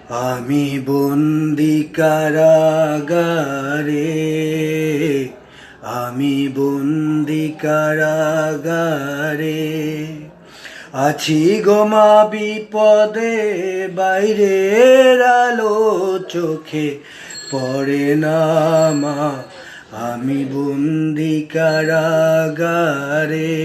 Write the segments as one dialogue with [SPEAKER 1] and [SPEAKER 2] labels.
[SPEAKER 1] আমি বন্দি কারাগারে, আমি বন্দি কারাগারে, আছি গো মা বিপদে, বাইরের আলো চোখে পড়ে না মা, আমি বন্দি কারাগারে।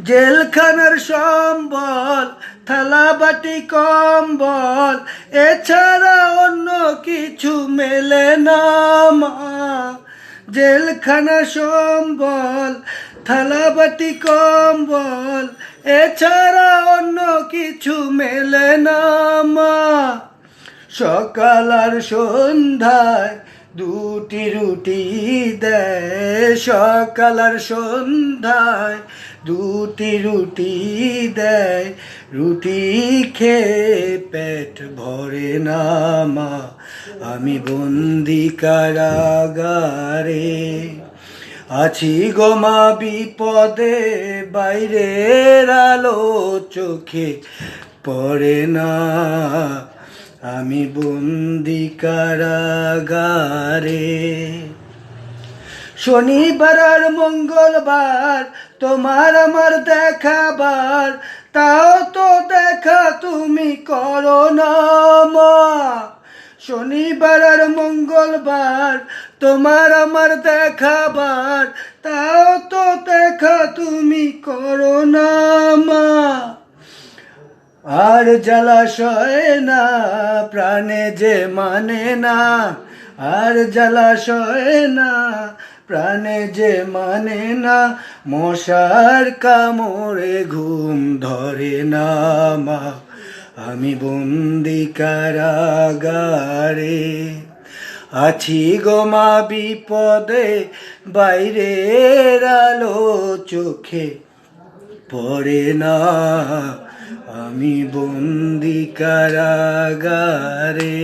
[SPEAKER 1] জেলখানার সম্বল, থালা বাটি কম্বল, এছাড়া অন্য কিছু মেলে না মা। জেলখানার সম্বল, থালা বাটি কম্বল, এছাড়া অন্য কিছু মেলে না মা। সকাল আর সন্ধ্যায় দুটি রুটি দেয়, সকাল আর সন্ধ্যায় দুটি রুটি দেয়, রুটি খেয়ে পেট ভরে না মা, আমি বন্দি কারাগারে। আছি গো মা বিপদে, বাইরের আলো চোখে পড়ে না, আমি বন্দি কারাগারে। শনিবার আর মঙ্গলবার তোমার আমার দেখাবার, তাও তো দেখা তুমি করো না মা। শনিবার আর মঙ্গলবার তোমার আমার দেখাবার, তাও তো দেখা তুমি করো না মা। আর জলাশয় না প্রাণে যে মানে না, আর জলাশয় না প্রাণে যে মানে না, মশার কামড়ে ঘুম ধরে না মা, আমি বন্দি কারাগারে। আছি গো মা বিপদে, বাইরের আলো চোখে পড়ে না, আমি বন্দি কারাগারে।